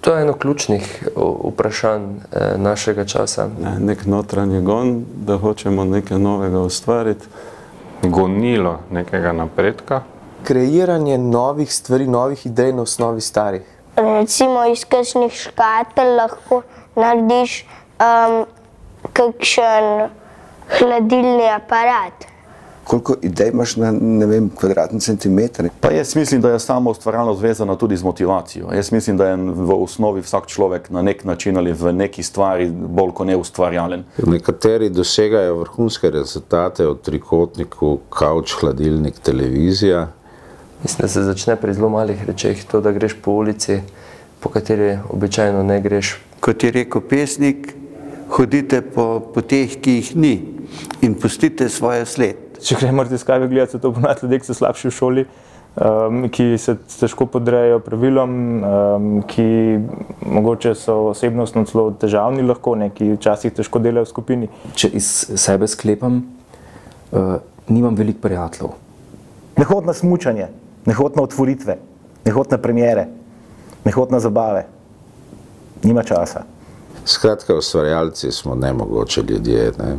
To je eno ključnih vprašanj našega časa. Nek notranji gon, da hočemo nekaj novega ustvariti. Gonilo nekega napredka. Kreiranje novih stvari, novih idej na osnovi starih. Recimo iz kakšnih škatel lahko narediš kakšen hladilni aparat. Koliko idej imaš na, ne vem, kvadratni centimeter? Pa jaz mislim, da je samo ustvarjalnost vezana tudi z motivacijo. Jaz mislim, da je v osnovi vsak človek na nek način ali v neki stvari bolj kot neustvarjalen. Nekateri dosegajo vrhunske rezultate od trikotniku, kavč, hladilnik, televizija. Mislim, da se začne pri zelo malih rečeh, to, da greš po ulici, po kateri običajno ne greš. Kot je rekel pesnik, hodite po poteh, ki jih ni, in pustite svojo sled. Če gremo raziskave gledati, so to ponavadi ljudje, ki so slabši v šoli, ki se težko podrejajo pravilom, ki mogoče so osebnostno celo težavni lahko, ki včasih težko delajo v skupini. Če iz sebe sklepam, nimam veliko prijateljev. Ne hod na smučanje, ne hod na otvoritve, ne hod na premiere, ne hod na zabave. Nima časa. Skratka, ustvarjalci smo nemogoče ljudje, ne?